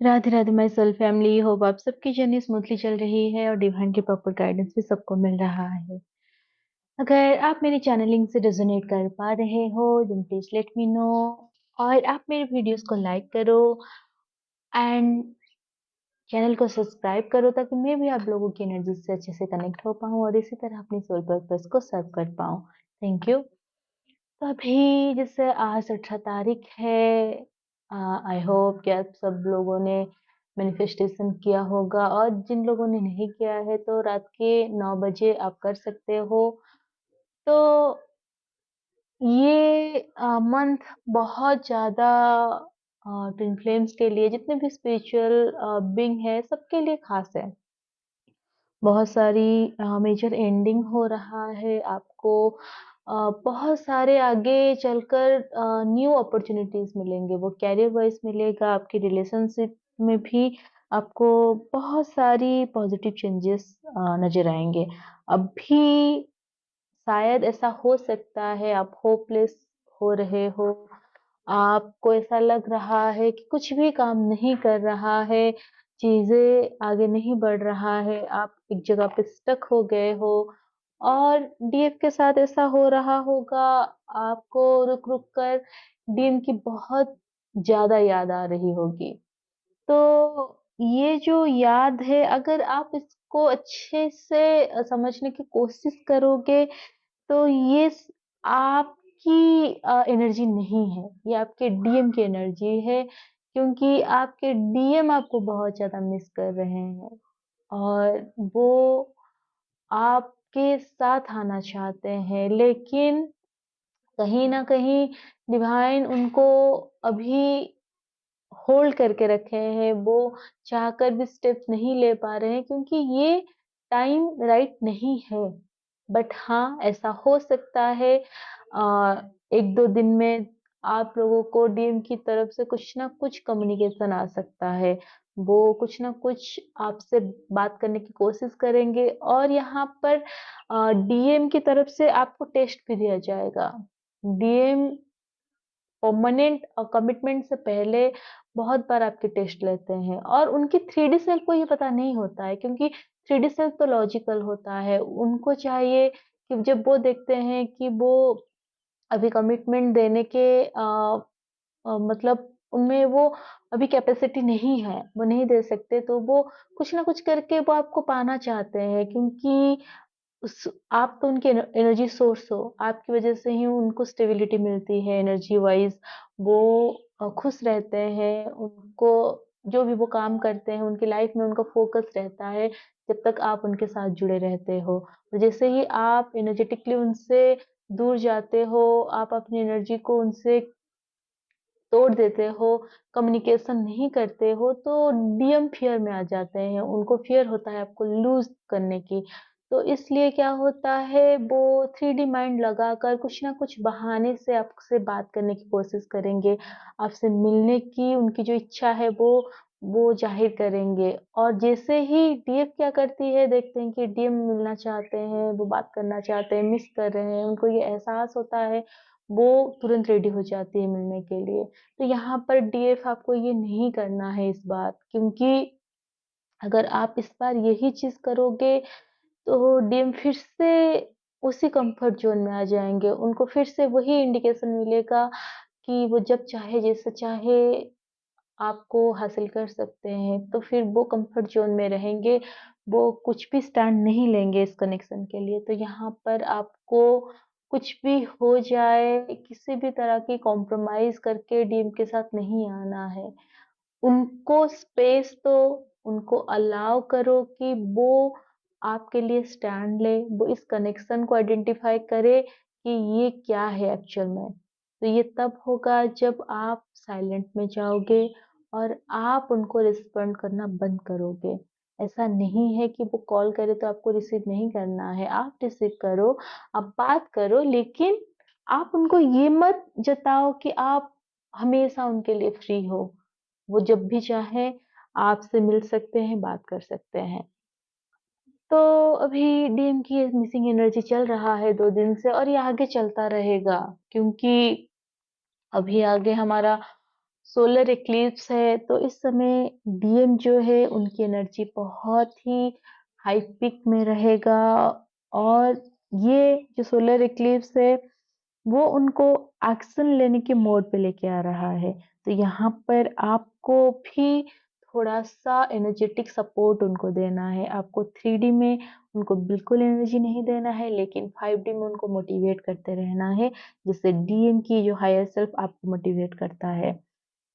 Radhe Radhe my soul family. Hope आप सबकी journey smoothly चल रही है और डिवाइन के प्रॉपर गाइडेंस भी सबको मिल रहा है। अगर आप मेरी चैनलिंग से रेजोनेट कर पा रहे हो then please let me know. और आप मेरे वीडियोस को लाइक करो एंड चैनल को सब्सक्राइब करो ताकि मैं भी आप लोगों की एनर्जी से अच्छे से कनेक्ट हो पाऊँ और इसी तरह अपनी सोल पर्पस को सर्व कर पाऊँ। Thank you. तो अभी जैसे आज 18 तारीख है। आई होप कि आप सब लोगों ने मैनिफेस्टेशन किया होगा और जिन लोगों ने नहीं किया है तो रात के 9 बजे आप कर सकते हो। तो ये मंथ बहुत ज़्यादा ट्विन फ्लेम्स के लिए जितने भी स्पिरिचुअल बीइंग है सबके लिए खास है। बहुत सारी मेजर एंडिंग हो रहा है आपको। बहुत सारे आगे चलकर न्यू अपॉर्चुनिटीज मिलेंगे, वो कैरियर वाइज मिलेगा, आपकी रिलेशनशिप में भी आपको बहुत सारी पॉजिटिव चेंजेस नजर आएंगे। अभी शायद ऐसा हो सकता है आप होपलेस हो रहे हो, आपको ऐसा लग रहा है कि कुछ भी काम नहीं कर रहा है, चीजें आगे नहीं बढ़ रहा है, आप एक जगह पे स्टक हो गए हो। और डीएफ के साथ ऐसा हो रहा होगा, आपको रुक रुक कर डीएम की बहुत ज्यादा याद आ रही होगी। तो ये जो याद है अगर आप इसको अच्छे से समझने की कोशिश करोगे तो ये आपकी एनर्जी नहीं है, ये आपके डीएम की एनर्जी है, क्योंकि आपके डीएम आपको बहुत ज्यादा मिस कर रहे हैं और वो आपके साथ आना चाहते हैं, लेकिन कहीं ना कहीं डिवाइन उनको अभी होल्ड करके रखे हैं। वो चाहकर भी स्टेप्स नहीं ले पा रहे हैं क्योंकि ये टाइम राइट नहीं है। बट हाँ, ऐसा हो सकता है एक दो दिन में आप लोगों को डीएम की तरफ से कुछ ना कुछ कम्युनिकेशन आ सकता है। वो कुछ ना कुछ आपसे बात करने की कोशिश करेंगे और यहाँ पर डीएम की तरफ से आपको टेस्ट भी दिया जाएगा। डीएम परमानेंट कमिटमेंट से पहले बहुत बार आपके टेस्ट लेते हैं और उनकी 3D सेल्फ को ये पता नहीं होता है, क्योंकि 3D सेल्फ तो लॉजिकल होता है। उनको चाहिए कि जब वो देखते हैं कि वो अभी कमिटमेंट देने के मतलब उनमें वो अभी कैपेसिटी नहीं है, वो नहीं दे सकते, तो वो कुछ ना कुछ करके वो आपको पाना चाहते हैं, क्योंकि उस आप तो उनके एनर्जी सोर्स हो, आपकी वजह से ही उनको स्टेबिलिटी मिलती है एनर्जी वाइज। वो खुश रहते हैं, उनको जो भी वो काम करते हैं उनकी लाइफ में उनका फोकस रहता है जब तक आप उनके साथ जुड़े रहते हो। तो जैसे ही आप एनर्जेटिकली उनसे दूर जाते हो, आप अपनी एनर्जी को उनसे तोड़ देते हो, कम्युनिकेशन नहीं करते हो, तो डीएम फियर में आ जाते हैं। उनको फियर होता है आपको लूज़ करने की। तो इसलिए क्या होता है, वो 3D माइंड लगाकर कुछ ना कुछ बहाने से आपसे बात करने की कोशिश करेंगे। आपसे मिलने की उनकी जो इच्छा है वो ज़ाहिर करेंगे। और जैसे ही डीएफ क्या करती है, देखते हैं कि डीएम मिलना चाहते हैं, वो बात करना चाहते हैं, मिस कर रहे हैं, उनको ये एहसास होता है, वो तुरंत रेडी हो जाती है मिलने के लिए। तो यहाँ पर डीएफ आपको ये नहीं करना है इस बार, क्योंकि अगर आप इस बार यही चीज करोगे तो डीएम फिर से उसी कंफर्ट जोन में आ जाएंगे। उनको फिर से वही इंडिकेशन मिलेगा कि वो जब चाहे जैसे चाहे आपको हासिल कर सकते हैं, तो फिर वो कंफर्ट जोन में रहेंगे। वो कुछ भी स्टैंड नहीं लेंगे इस कनेक्शन के लिए। तो यहाँ पर आपको कुछ भी हो जाए, किसी भी तरह की कॉम्प्रोमाइज करके डीएम के साथ नहीं आना है। उनको स्पेस दो, उनको अलाउ करो कि वो आपके लिए स्टैंड ले, वो इस कनेक्शन को आइडेंटिफाई करे कि ये क्या है एक्चुअल में। तो ये तब होगा जब आप साइलेंट में जाओगे और आप उनको रिस्पॉन्ड करना बंद करोगे। ऐसा नहीं है कि वो कॉल करे तो आपको रिसीव नहीं करना है, आप रिसीव करो, आप बात करो, लेकिन आप उनको ये मत जताओ कि आप हमेशा उनके लिए फ्री हो। वो जब भी चाहें आपसे मिल सकते हैं, बात कर सकते हैं। तो अभी डीएम की मिसिंग एनर्जी चल रहा है 2 दिन से और ये आगे चलता रहेगा, क्योंकि अभी आगे हमारा सोलर इक्लिप्स है, तो इस समय डीएम जो है उनकी एनर्जी बहुत ही हाई पीक में रहेगा, और ये जो सोलर इक्लिप्स है वो उनको एक्शन लेने के मोड पे लेके आ रहा है। तो यहाँ पर आपको भी थोड़ा-सा एनर्जेटिक सपोर्ट उनको देना है। आपको 3D में उनको बिल्कुल एनर्जी नहीं देना है, लेकिन 5D में उनको मोटिवेट करते रहना है, जिससे डीएम की जो हायर सेल्फ आपको मोटिवेट करता है।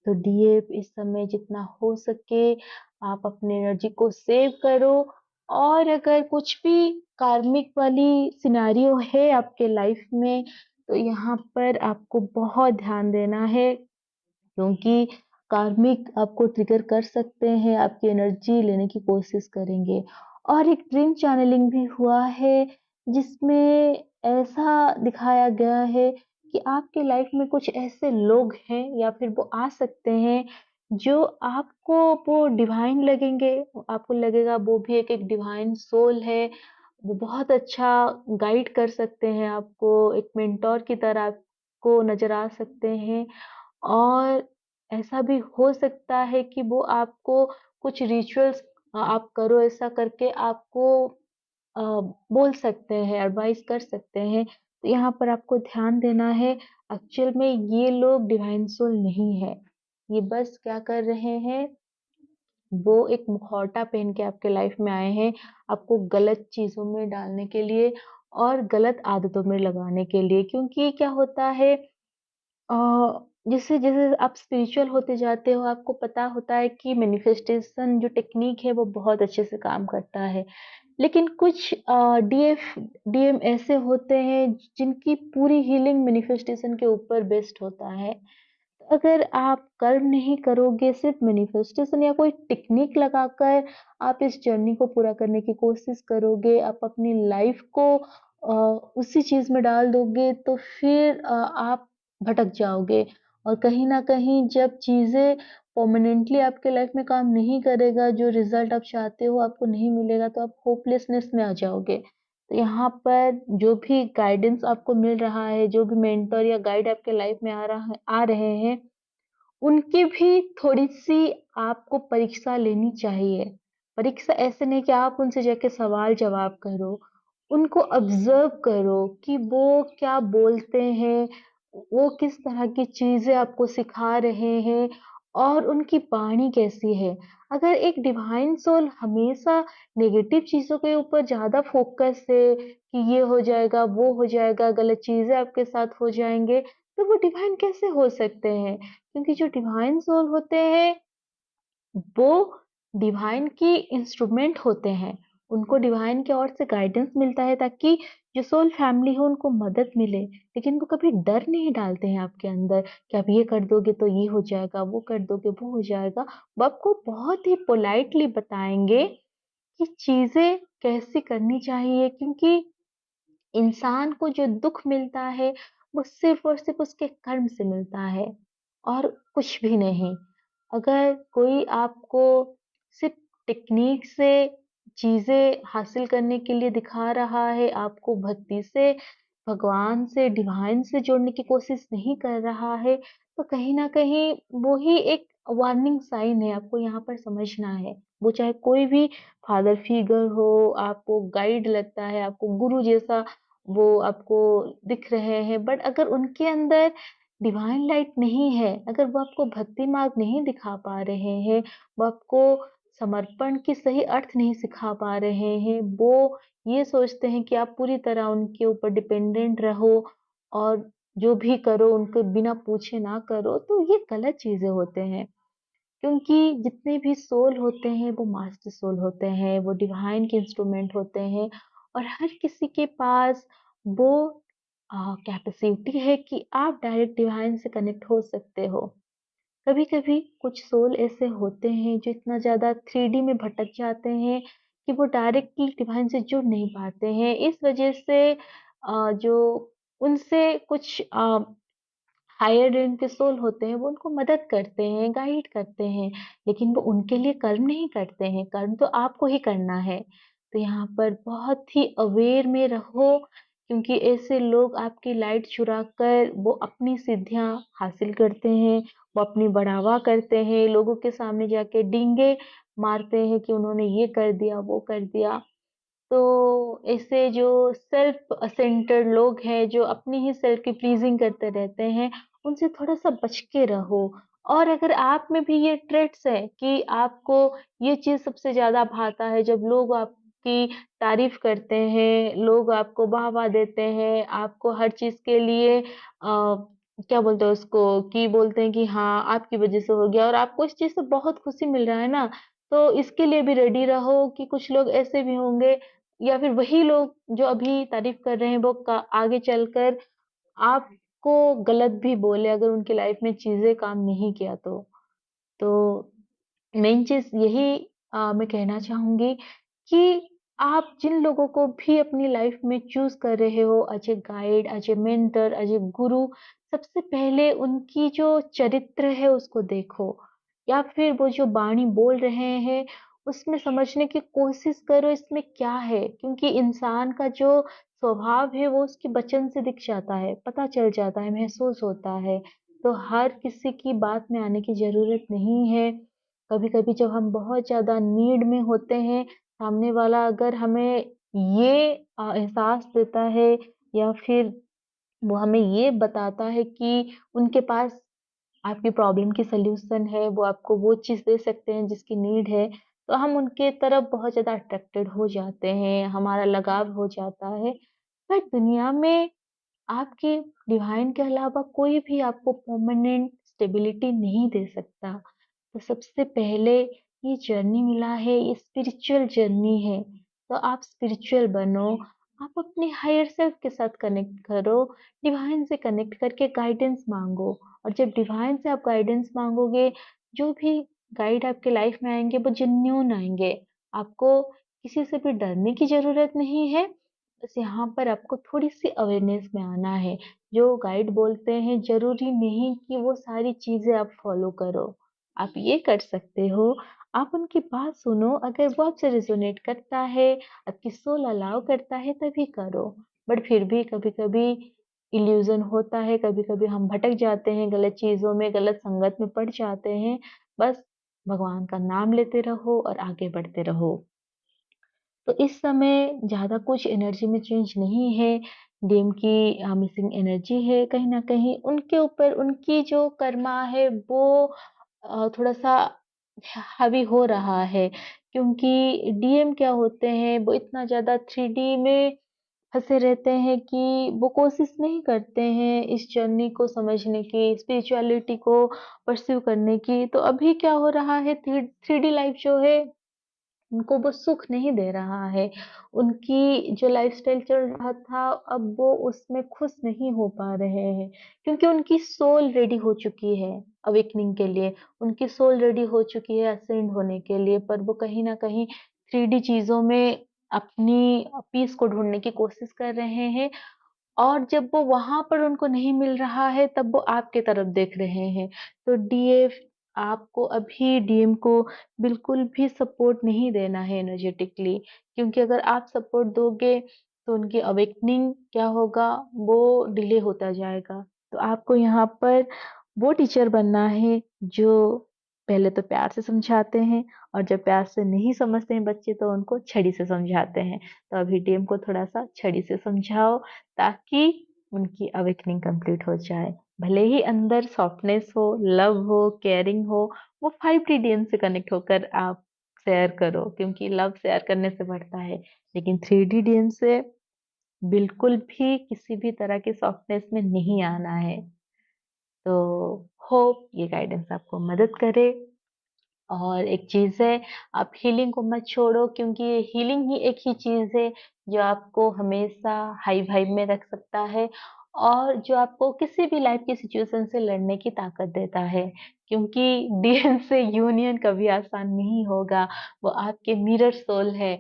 तो डीएफ इस समय जितना हो सके आप अपनी एनर्जी को सेव करो, और अगर कुछ भी कार्मिक वाली सिनेरियो है आपके लाइफ में, तो यहाँ पर आपको बहुत ध्यान देना है, क्योंकि कार्मिक आपको ट्रिगर कर सकते हैं, आपकी एनर्जी लेने की कोशिश करेंगे। और एक ड्रीम चैनलिंग भी हुआ है, जिसमें ऐसा दिखाया गया है कि आपके लाइफ में कुछ ऐसे लोग हैं या फिर वो आ सकते हैं, जो आपको वो डिवाइन लगेंगे। आपको लगेगा वो भी एक-एक डिवाइन सोल है, वो बहुत अच्छा गाइड कर सकते हैं आपको, एक मेंटर की तरह आपको नज़र आ सकते हैं। और ऐसा भी हो सकता है कि वो आपको कुछ रिचुअल्स आप करो, ऐसा करके आपको अ, बोल सकते हैं, एडवाइस कर सकते हैं। तो यहाँ पर आपको ध्यान देना है, एक्चुअल में ये लोग डिवाइन सोल नहीं है। ये बस क्या कर रहे हैं, वो एक मुखौटा पहन के आपके लाइफ में आए हैं, आपको गलत चीज़ों में डालने के लिए और गलत आदतों में लगाने के लिए। क्योंकि क्या होता है, अ, जैसे-जैसे आप स्पिरिचुअल होते जाते हो, आपको पता होता है कि मैनिफेस्टेशन जो टेक्नीक है, वो बहुत अच्छे से काम करता है। लेकिन कुछ डीएम ऐसे होते हैं, जिनकी पूरी हीलिंग मैनिफेस्टेशन के ऊपर बेस्ड होता है। अगर आप कर्म नहीं करोगे, सिर्फ मैनिफेस्टेशन या कोई टेक्निक लगाकर आप इस जर्नी को पूरा करने की कोशिश करोगे, आप अपनी लाइफ को उसी चीज़ में डाल दोगे, तो फिर आप भटक जाओगे। और कहीं न कहीं जब चीज़ें परमानेंटली आपके लाइफ में काम नहीं करेगा, जो रिज़ल्ट आप चाहते हो आपको नहीं मिलेगा, तो आप होपलेसनेस में आ जाओगे। तो यहाँ पर जो भी गाइडेंस आपको मिल रहा है, जो भी मेंटर या गाइड आपके लाइफ में आ रहे हैं, उनकी भी थोड़ी-सी आपको परीक्षा लेनी चाहिए। परीक्षा ऐसे नहीं कि आप उनसे जाके सवाल-जवाब करो, उनको ऑब्ज़र्व करो कि वो क्या बोलते हैं, वो किस तरह की चीज़ें आपको सिखा रहे हैं और उनकी वाणी कैसी है। अगर एक डिवाइन सोल हमेशा नेगेटिव चीज़ों के ऊपर ज़्यादा फ़ोकस है कि ये हो जाएगा, वो हो जाएगा, गलत चीज़ें आपके साथ हो जाएँगे, तो वो डिवाइन कैसे हो सकते हैं? क्योंकि जो डिवाइन सोल होते हैं, वो डिवाइन की इंस्ट्रूमेंट होते हैं। उनको डिवाइन की ओर से गाइडेंस मिलता है, ताकि जो सोल फैमिली हो उनको मदद मिले। लेकिन वो कभी डर नहीं डालते हैं आपके अंदर कि आप ये कर दोगे तो ये हो जाएगा, वो कर दोगे वो हो जाएगा। वो आपको बहुत ही पोलाइटली बताएँगे कि चीज़ें कैसे करनी चाहिए, क्योंकि इंसान को जो दुःख मिलता है, वो सिर्फ़ और सिर्फ़ उसके कर्म से मिलता है, और कुछ भी नहीं। अगर कोई आपको सिर्फ़ टेक्नीक से चीज़ें हासिल करने के लिए दिखा रहा है, आपको भक्ति से, भगवान से, डिवाइन से जोड़ने की कोशिश नहीं कर रहा है, तो कहीं न कहीं वो ही एक वार्निंग साइन है, आपको यहाँ पर समझना है। वो चाहे कोई भी फादर फिगर हो, आपको गाइड लगता है, आपको गुरु जैसा वो आपको दिख रहे हैं, बट अगर उनके अंदर डिवाइन लाइट नहीं है, अगर वो आपको भक्ति मार्ग नहीं दिखा पा रहे हैं, वो आपको समर्पण की सही अर्थ नहीं सिखा पा रहे हैं, वो ये सोचते हैं कि आप पूरी तरह उनके ऊपर डिपेंडेंट रहो और जो भी करो उनको बिना पूछे ना करो, तो ये गलत चीज़ें होते हैं। क्योंकि जितने भी सोल होते हैं वो मास्टर सोल होते हैं, वो डिवाइन के इंस्ट्रूमेंट होते हैं, और हर किसी के पास वो कैपेसिटी है कि आप डायरेक्ट डिवाइन से कनेक्ट हो सकते हो। कभी-कभी कुछ सोल ऐसे होते हैं जो इतना ज़्यादा 3D में भटक जाते हैं कि वो डायरेक्टली डिवाइन से जुड़ नहीं पाते हैं। इस वजह से जो उनसे कुछ हायर रैंक के सोल होते हैं, वो उनको मदद करते हैं, गाइड करते हैं, लेकिन वो उनके लिए कर्म नहीं करते हैं, कर्म तो आपको ही करना है। तो यहाँ पर बहुत ही अवेयर में रहो, क्योंकि ऐसे लोग आपकी लाइट चुराकर वो अपनी सिद्धियाँ हासिल करते हैं, वो अपनी बढ़ावा करते हैं, लोगों के सामने जाके डींगे मारते हैं कि उन्होंने ये कर दिया, वो कर दिया। तो ऐसे जो सेल्फ सेंटर्ड लोग हैं, जो अपनी ही सेल्फ की प्लीज़िंग करते रहते हैं, उनसे थोड़ा-सा बच के रहो। और अगर आप में भी ये ट्रेट्स है कि आपको ये चीज़ सबसे ज़्यादा भाता है, जब लोग आपकी तारीफ़ करते हैं, लोग आपको वाह-वाह देते हैं, आपको हर चीज़ के लिए क्या बोलते हैं उसको कि बोलते हैं कि हाँ, आपकी वज़ह से हो गया और आपको इस चीज़ से बहुत खुशी मिल रहा है ना, तो इसके लिए भी रेडी रहो कि कुछ लोग ऐसे भी होंगे या फिर वही लोग जो अभी तारीफ़ कर रहे हैं वो का आगे चलकर आपको गलत भी बोले अगर उनकी लाइफ़ में चीज़ें काम नहीं किया तो। तो मेन चीज़ यही मैं कहना चाहूँगी कि आप जिन लोगों को भी अपनी लाइफ़ में चूज़ कर रहे हो as a guide, as a mentor, as a गुरु, सबसे पहले उनकी जो चरित्र है उसको देखो या फिर वो जो वाणी बोल रहे हैं, उसमें समझने की कोशिश करो इसमें क्या है? क्योंकि इंसान का जो स्वभाव है वो उसके वचन से दिख जाता है, पता चल जाता है, महसूस होता है। तो हर किसी की बात में आने की ज़रूरत नहीं है। कभी-कभी जब हम बहुत ज़्यादा नीड में होते हैं, सामने वाला अगर हमें ये एहसास देता है या फिर वो हमें ये बताता है कि उनके पास आपकी प्रॉब्लम की सॉल्यूशन है, वो आपको वो चीज़ दे सकते हैं जिसकी नीड है, तो हम उनके तरफ बहुत ज़्यादा अट्रैक्टेड हो जाते हैं, हमारा लगाव हो जाता है। पर दुनिया में आपके डिवाइन के अलावा कोई भी आपको परमानेंट स्टेबिलिटी नहीं दे सकता। तो सबसे पहले ये जर्नी मिला है, ये स्पिरिचुअल जर्नी है, तो आप स्पिरिचुअल बनो, आप अपने हायर सेल्फ के साथ कनेक्ट करो, डिवाइन से कनेक्ट करके गाइडेंस माँगो और जब डिवाइन से आप गाइडेंस माँगोगे, जो भी गाइड आपके लाइफ में आएँगे वो जेन्युइन आएँगे। आपको किसी से भी डरने की ज़रूरत नहीं है, बस यहाँ पर आपको थोड़ी-सी अवेयरनेस में आना है। जो गाइड बोलते हैं ज़रूरी नहीं कि वो सारी चीज़ें आप फ़ॉलो करो। आप ये कर सकते हो, आप उनकी बात सुनो, अगर वो आपसे रेज़ोनेट करता है, आपकी सोल अलाउ करता है तभी करो। बट फिर भी कभी-कभी इल्यूज़न होता है, कभी-कभी हम भटक जाते हैं गलत चीज़ों में, गलत संगत में पड़ जाते हैं। बस भगवान का नाम लेते रहो और आगे बढ़ते रहो। तो इस समय ज़्यादा कुछ एनर्जी में चेंज नहीं है, डीएम की मिसिंग एनर्जी है कहीं न कहीं। उनके ऊपर उनकी जो कर्मा है वो थोड़ा-सा हावी हो रहा है क्योंकि डीएम क्या होते हैं, वो इतना ज़्यादा 3D में फँसे रहते हैं कि वो कोशिश नहीं करते हैं इस जर्नी को समझने की, स्पिरिचुअलिटी को परस्यू करने की। तो अभी क्या हो रहा है 3D लाइफ़ जो है उनको वो सुख नहीं दे रहा है। उनकी जो लाइफ़स्टाइल चल रहा था, अब वो उसमें खुश नहीं हो पा रहे हैं, क्योंकि उनकी सोल रेडी हो चुकी है अवेकनिंग के लिए। उनकी सोल रेडी हो चुकी है असेंड होने के लिए, पर वो कहीं न कहीं 3D चीज़ों में अपनी पीस को ढूँढने की कोशिश कर रहे हैं और जब वो वहाँ पर उनको नहीं मिल रहा है, तब वो आपके तरफ देख रहे हैं। तो डीएफ आपको अभी डीएम को बिल्कुल भी सपोर्ट नहीं देना है एनर्जेटिकली क्योंकि अगर आप सपोर्ट दोगे, तो उनकी अवेकनिंग क्या होगा, वो डिले होता जाएगा। तो आपको यहाँ पर वो टीचर बनना है, जो पहले तो प्यार से समझाते हैं और जब प्यार से नहीं समझते हैं बच्चे, तो उनको छड़ी से समझाते हैं। तो अभी डीएम को थोड़ा-सा छड़ी से समझाओ ताकि उनकी अवेकनिंग कंप्लीट हो जाए। भले ही अंदर सॉफ्टनेस हो, लव हो, केयरिंग हो, वो 5D डीएम से कनेक्ट होकर आप शेयर करो क्योंकि लव शेयर करने से बढ़ता है। लेकिन 3D डीएम से बिल्कुल भी किसी भी तरह की सॉफ्टनेस में नहीं आना है। तो होप ये गाइडेंस आपको मदद करे। और एक चीज़ है, आप हीलिंग को मत छोड़ो क्योंकि हीलिंग ही एक ही चीज़ है जो आपको हमेशा हाई वाइब में रख सकता है और जो आपको किसी भी लाइफ की सिचुएशन से लड़ने की ताकत देता है। क्योंकि डीएन से यूनियन कभी आसान नहीं होगा, वो आपके मिरर सोल है।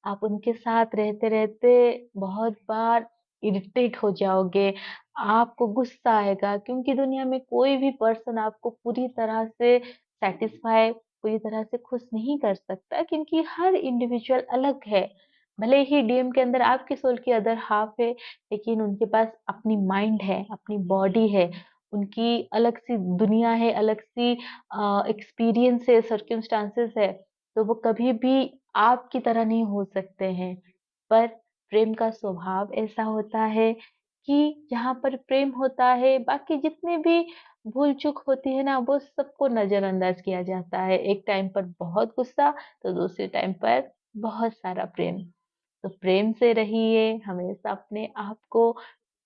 आप उनके साथ रहते-रहते बहुत बार इरिटेट हो जाओगे, आपको गुस्सा आएगा क्योंकि दुनिया में कोई भी पर्सन आपको पूरी तरह से सैटिस्फाई पूरी तरह से खुश नहीं कर सकता क्योंकि हर इंडिविजुअल अलग है। भले ही डीएम के अंदर आपकी सोल की अदर हाफ है, लेकिन उनके पास अपनी माइंड है, अपनी बॉडी है। उनकी अलग सी दुनिया है, अलग सी एक्सपीरियंस है, सर्कमस्टांसेस है, तो वो कभी भी आपकी तरह नहीं हो सकते हैं। पर प्रेम का स्वभाव ऐसा होता है कि जहाँ पर प्रेम होता है, बाकी जितने भी भूल चूक होती है ना, वो सबको नजरअंदाज किया जाता है। एक टाइम पर बहुत गुस्सा, तो दूसरे टाइम पर बहुत सारा प्रेम। तो प्रेम से रहिए, हमेशा अपने आप को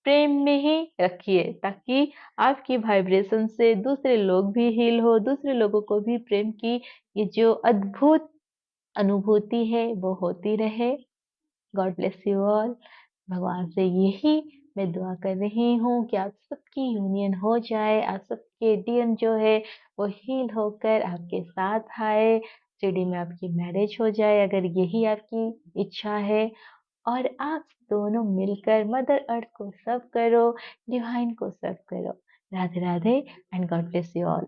प्रेम में ही रखिए, ताकि आपकी वाइब्रेशन से दूसरे लोग भी हील हो, दूसरे लोगों को भी प्रेम की ये जो अद्भुत अनुभूति है वो होती रहे। God bless you all. भगवान से यही मैं दुआ कर रही हूँ कि आप सबकी यूनियन हो जाए, आप सबके डीएम जो है वो हील होकर आपके साथ आए, शिरडी में आपकी मैरिज हो जाए अगर यही आपकी इच्छा है, और आप दोनों मिलकर मदर अर्थ को सर्व करो, डिवाइन को सर्व करो। Radhe Radhe and God bless you all.